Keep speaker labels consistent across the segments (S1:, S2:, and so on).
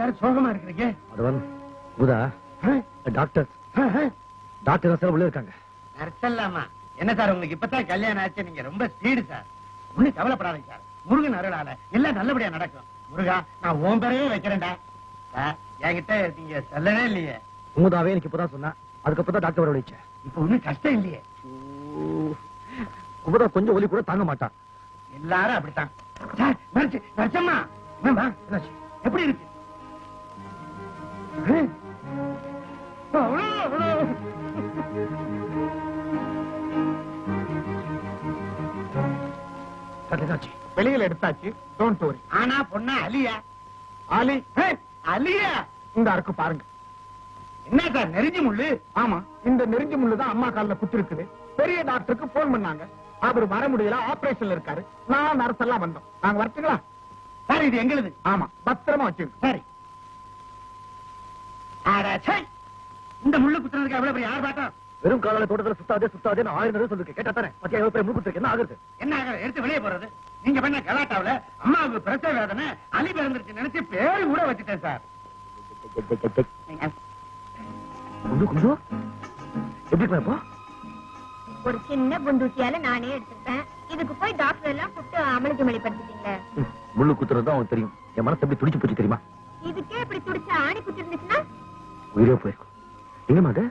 S1: Sir சோகமா இருக்கிறீங்க?
S2: Doctor doctor உள்ள இருக்காங்க.
S1: நர்சல்லாமா என்ன சார் உங்களுக்கு இப்பதான் கல்யாணம் ஆச்சு, நீங்க ரொம்ப ஸ்பீடு சார். ஒண்ணும் கவலைப்படாதீங்க சார், முருகன் அருளால எல்லாம் நல்லபடியா நடக்கும். முருகா நான் உன் பேரையே வைக்கிறேன்டா. சார் என்கிட்ட நீங்க சொல்லவே இல்லையே.
S2: குமுதாவே எனக்கு இப்பதான் சொன்னா, அதுக்கப்புறம் தான் டாக்டர் வர வச்சேன்.
S1: இப்ப ஒண்ணும் கஷ்டம் இல்லையே.
S2: குமுதா கொஞ்சம் ஒலி கூட தாங்க மாட்டான்.
S1: எல்லாரும் அப்படித்தான் சார். நர்சம்மா எப்படி இருக்கு?
S3: வெளியில எடுத்தாச்சு. Don't worry.
S1: ஆனா பொண்ணா அலியா?
S3: ஆலி
S1: அலியா
S3: இந்த அருக்கு பாருங்க.
S1: என்ன சார் நெருஞ்சி முள்ளு?
S3: ஆமா, இந்த நெருஞ்சி முள்ளு தான் அம்மா கால்ல குத்து இருக்குது. பெரிய டாக்டருக்கு போன் பண்ணாங்க, அவர் வர முடியல, ஆபரேஷன்ல இருக்காரு. நான் நர்ஸ் எல்லாம் வந்தோம். நாங்க வரட்டுங்களா?
S1: சார் இது எங்களுது.
S3: ஆமா, பத்திரமா வச்சுங்க.
S1: சரி. இந்த முள்ளு குத்துறதுக்கு எவ்வளவு பெரிய ஆர்ப்பாட்டம்?
S2: வெறும் காலால தோட்டத்துல சுத்தாதே சுத்தாதே 1000 தடவை சொல்லிருக்கேன். கேட்டா தானே பத்தியா எவ்வளவு பெரிய முள்ளு குத்துருக்கு? என்ன ஆகுது?
S1: என்ன ஆகுது? எடுத்து வெளியே போறது. நீங்க பண்ண கலாட்டாவில அம்மாவுக்கு பிரசவ வேதனை, அலி பிறந்துருச்சு நினைச்சு பேரு கூட வச்சுட்டேன் சார்.
S2: எப்படி இப்போ?
S4: ஒரு சின்ன குண்டூசியால நானே எடுத்துட்டேன். இதுக்கு போய் டாக்டர் எல்லாம் கூப்பிட்டு அமலுக்கு வெளிப்படுத்திட்டீங்களே.
S2: முள்ளு குத்துறது தான் அவனுக்கு தெரியும். என் மனசு எப்படி துடிச்சு போச்சு தெரியுமா?
S4: இதுக்கே இப்படி துடிச்சா ஆணி குத்தி இருந்துச்சுன்னா
S2: உயிரே போயிருக்கும். எங்கம்மா அது?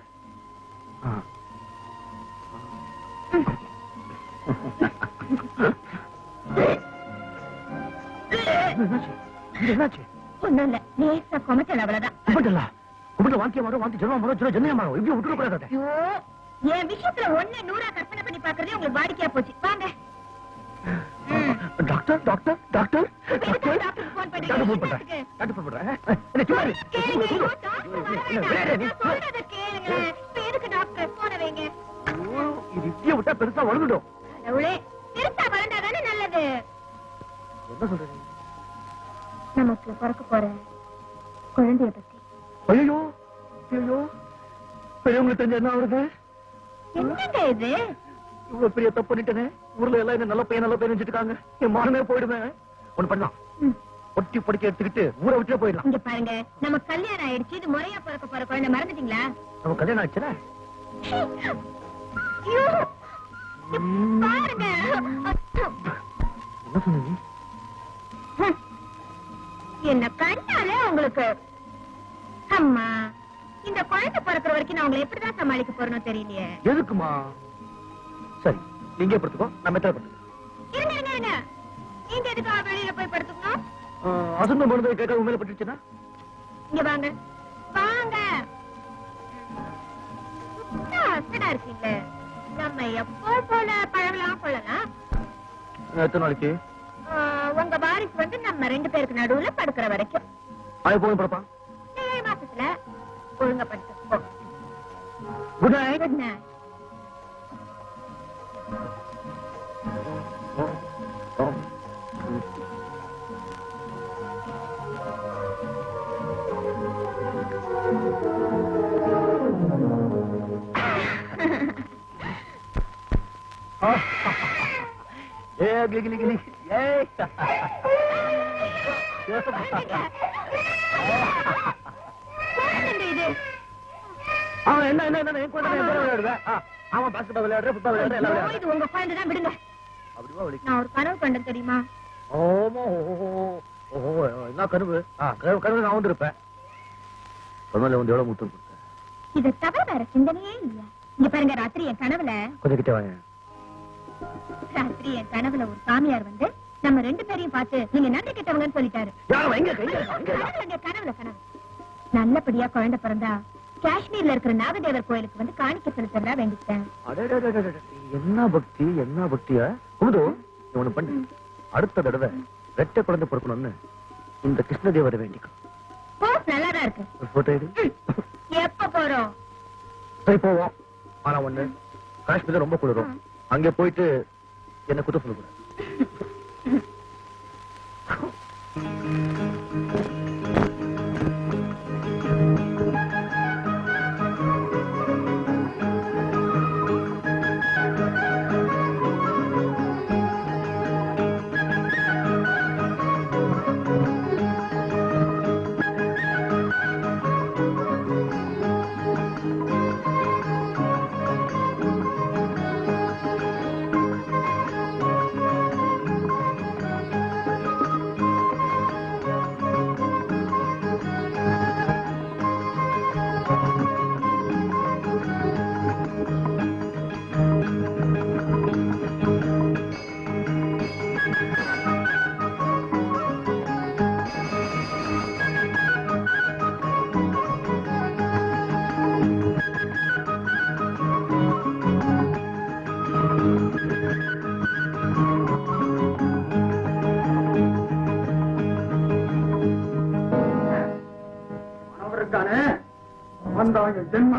S2: என்னாச்சு?
S4: ஒண்ணும் இல்ல, லேசா கொமட்டல் அவ்வளவுதான்.
S2: கும்பிட்டல கும்பிட்டு வாங்கிய வரும், வாங்கி ஜென்மம் வரும், ஜென்மையா மாறும். இப்படி விட்டுற கூடாது.
S4: ஐயோ, என் விஷயத்துல 100 கற்பனை பண்ணி பாக்குறதே உங்களுக்கு வாடிக்கையா போச்சு. வாங்க.
S2: Doctor doctor doctor
S4: doctor phone
S2: doctor phone பண்றேன். டாக்டர் ஃபோன் பண்றேன். என்ன சும்மா இரு. இது இப்படியே விட்டா பெருசா வளர்ந்துடும்.
S4: பெருசா வளர்ந்தாதானே நல்லது.
S2: என்ன சொல்றீங்க?
S4: நமக்கு பிறக்க போற குழந்தைய பத்தி.
S2: ஐயோ ஐயோ, பெரியவங்களுக்கு தெரிஞ்ச என்ன ஆகுறது?
S4: என்னங்க இது?
S2: இவ்வளவு பெரிய தப்பு பண்ணிட்டேனே. ஊர்ல எல்லாம் என்ன நல்ல பையன் நினைச்சிட்டு இருக்காங்க. என் மானமே போயிடுவேன். ஒண்ணு பண்ணலாம், ஒட்டி படிக்க எடுத்துக்கிட்டு ஊரை விட்டு போயிடலாம்.
S4: இங்க பாருங்க, நம்ம கல்யாணம் ஆயிடுச்சு. இது முறையா பிறக்க போற குழந்தை மறந்துட்டீங்களா?
S2: நம்ம கல்யாணம் ஆச்சுல.
S4: பாருங்க.
S2: என்ன சொன்னீங்க?
S4: என்ன கண்டாலே உங்களுக்கு அம்மா, இந்த குழந்தை பிறக்கிற வரைக்கும் நான் உங்களை எப்படிதான் சமாளிக்க போறேன்னு தெரியலையே.
S2: எதுக்குமா? சரி, நீங்க படுத்துக்கோ, நான் மெத்தல படுத்துக்கோ.
S4: இருங்க இருங்க இருங்க, நீங்க எதுக்கு வெளியில போய் படுத்துக்கணும்?
S2: அசுந்த மருந்து கேட்க உண்மையில பட்டுச்சுன்னா
S4: இங்க வாங்க வாங்க. அசடா இருக்கீங்க. நம்ம எப்போ போல பழகலாம் கொள்ளலாம்.
S2: எத்தனை நாளைக்கு?
S4: உங்க வாரிசு வந்து நம்ம 2 பேருக்கு நடுவுல படுக்கிற வரைக்கும்.
S2: அது போதும் படப்பா.
S4: 7 மாசத்துல ஒழுங்கா படுத்துக்கோ.
S2: Good night.
S4: Good night. நான் ஒரு கனவு கண்டேன் தெரியுமா?
S2: என்ன கனவு? கனவு நான் வந்திருப்பேன். எவ்வளவு முத்தம் கொடுத்தேன்.
S4: இதை தவிர வேற சிந்தனையே இல்லையா? இங்க பாருங்க, ராத்திரி என் கனவுல
S2: கொஞ்சம் கிட்ட வாங்க.
S4: ராத்திரி என் கனவுல ஒரு சாமியார் வந்து நம்ம 2 பேரையும் பார்த்து நீங்க நன்றி கெட்டவங்கன்னு சொல்லிட்டாரு. கனவுல கனவு நல்லபடியா குழந்தை பிறந்தா காஷ்மீர்ல இருக்கிற நாகதேவர் கோயிலுக்கு வந்து காணிக்க செலுத்தா வேண்டிட்டேன்.
S2: என்ன பக்தி, என்ன பக்தியா? குமுது, ஒண்ணு பண்ணு. அடுத்த தடவை ரெட்டை குழந்தை பிறக்கணும்னு இந்த கிருஷ்ணதேவரை வேண்டிக்கும்.
S4: நல்லாதான் இருக்கு.
S2: போட்டோ எடு.
S4: எப்ப போறோம்?
S2: சரி போவோம். ஆனா ஒண்ணு, காஷ்மீர் ரொம்ப குளிரும். அங்க போயிட்டு என்ன குத்த சொல்லக்கூடாது.
S3: அவன் தான் என் ஜென்ம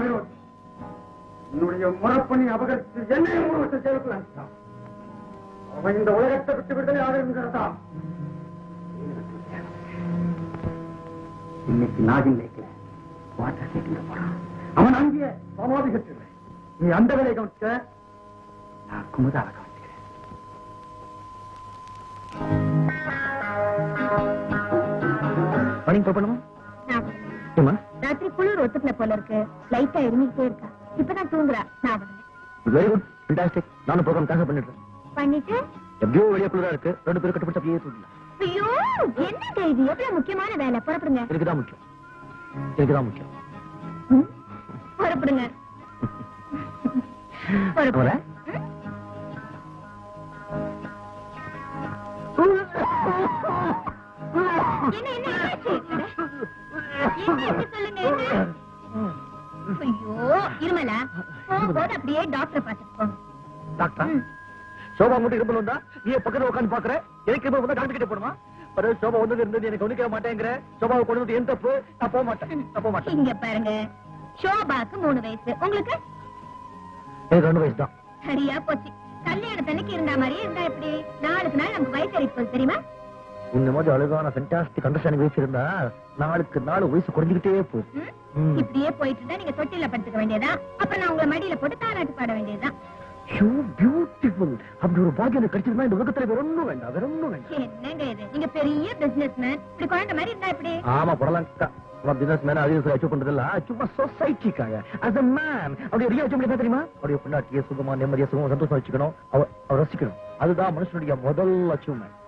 S3: என்னுடைய முறப்பணி அபகரித்து என்னையும் 3 வருஷம் ஜெயிலுக்குள்ள அனுப்பிட்டான். அவன் இந்த உலகத்தை விட்டு விடுதலை ஆகிறதா இன்னைக்கு நாகின் லேக்ல வாட்டர் கேட்க போறான். அவன் அங்கே சமாதி கட்டுறேன். நீ அந்த வேலையை கவனிச்ச, நான் குமுதாவை கவனிச்சுக்கிறேன்.
S2: பணி பண்ணுமா
S4: நான்
S2: ஏமா
S4: ராத்திரி குளிர் ஒத்துக்கல போல இருக்கு. லைட்டா இருமிட்டே இருக்கா. இப்பதான் தூங்குறா. நான் வரல.
S2: Very good fantastic. நானும் ப்ரோக்ராம் கேன்சல் பண்ணிடுறேன்.
S4: பண்ணிட்டு
S2: எப்படியோ வெளியே குளிரா இருக்கு. 2 பேரும் கட்டுப்பட்டு அப்படியே தூங்கலாம்.
S4: ஐயோ என்ன இது எவ்வளவு முக்கியமான வேலை. புறப்படுங்க.
S2: எனக்குதான் முக்கியம். எனக்குதான் முக்கியம்.
S4: ம்? புறப்படுங்க. புறப்படுங்க.
S2: வரேன்.
S4: என்ன என்ன என்னாச்சு? என்ன சொல்லுங்க என்ன? ஐயோ இருமலா போகும்போது அப்படியே டாக்டரை பார்த்துட்டு போங்க.
S2: டாக்டர் சோபா மட்டும் இரும்பல் வந்தா நீ பக்கத்துல உட்காந்து பாக்குற. எனக்கு இரும்பல் வந்தா டாக்டர் கிட்ட போடுமா? பிறகு சோபா வந்தது இருந்தது எனக்கு ஒண்ணுக்க மாட்டேங்கிற. சோபாவை கொண்டு வந்து என் தப்பு. நான் போக மாட்டேன்.
S4: இங்க பாருங்க, ஷோபாக்கு 3 வயசு, உங்களுக்கு
S2: எனக்கு 2 வயசு தான்.
S4: சரியா போச்சு. கல்யாணத்தன்னைக்கு இருந்த மாதிரியே இருந்தா எப்படி? நாளுக்கு நாள் நமக்கு வயசு அடிப்பது தெரியுமா?
S2: இந்த மாதிரி அழகான ஃபென்டாஸ்டிக் அண்டர்ஸ்டாண்டிங் வயசு இருந்தா நாளுக்கு நாள் வயசு குறைஞ்சிக்கிட்டே போகும்.
S4: ம்? இப்படியே போயிட்டு இருந்தா நீங்க தொட்டில படுத்துக்க வேண்டியதா? அப்புறம் நான் உங்களை மடியில போட்டு தாராட்டு பாட வேண்டியதுதான்.
S2: You beautiful. அப்படி ஒரு பாக்கியம் எனக்கு கிடைச்சிருந்தா இந்த உலகத்துல வேற ஒண்ணும் வேண்டாம். வேற ஒண்ணும் வேண்டாம்.
S4: என்னங்க இது? நீங்க பெரிய பிசினஸ் மேன், இப்படி குழந்தை மாதிரி இருந்தா எப்படி?
S2: ஆமா போடலாம். பிசினஸ் மேன் அதிகம் அச்சீவ் பண்றதில்ல. சும்மா சொசைட்டிக்காக as a man அப்படியே ரியல் அச்சீவ் பண்ணி தெரியுமா? அப்படியே பொண்டாட்டிய சுகமா நிம்மதியா சுகமா சந்தோஷமா வச்சுக்கணும். அவ ரசிக்கணும். அதுதான் மனுஷனுடைய முதல் அச்சீவ்மெண்ட்.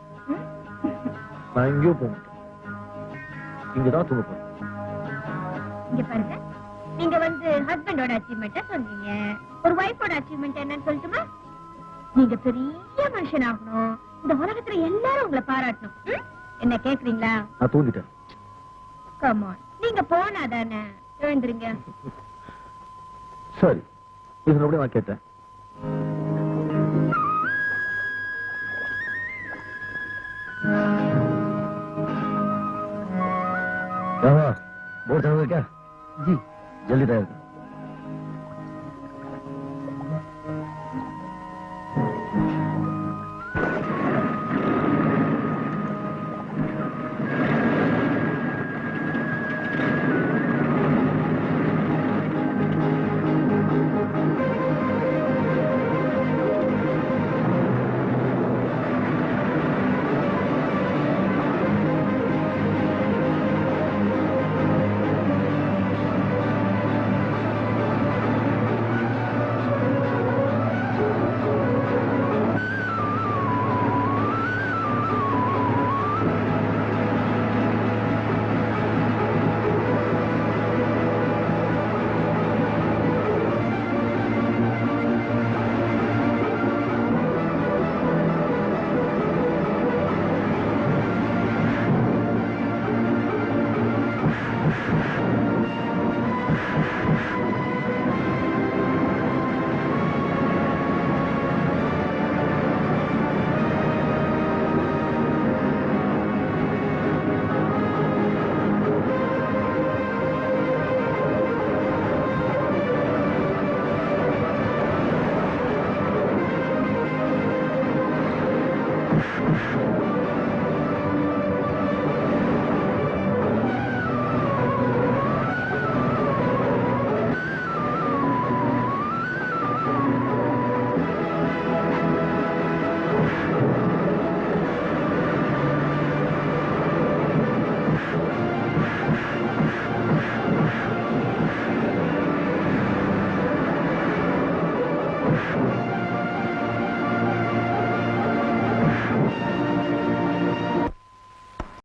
S2: நான் எங்கேயும் போக மாட்டேன். இங்கதான் தூங்க போறேன்.
S4: இங்க பாருங்க, நீங்க ஹஸ்பண்டோட அச்சீவ்மெண்ட்ட சொன்னீங்க. ஒரு வைஃபோட அச்சீவ்மெண்ட் என்னன்னு சொல்லட்டுமா? நீங்க பெரிய மனுஷன் ஆகணும். இந்த உலகத்துல எல்லாரும் உங்களை பாராட்டணும். ம்? என்ன கேக்குறீங்களா?
S2: நான் தூங்கிட்டேன்.
S4: கம் ஆன், நீங்க போனாதானே. எழுந்துருங்க.
S2: சரி, இது அப்படியே நான் கேட்டேன். बोर्ड चालू है क्या? जी जल्दी तैयार कर.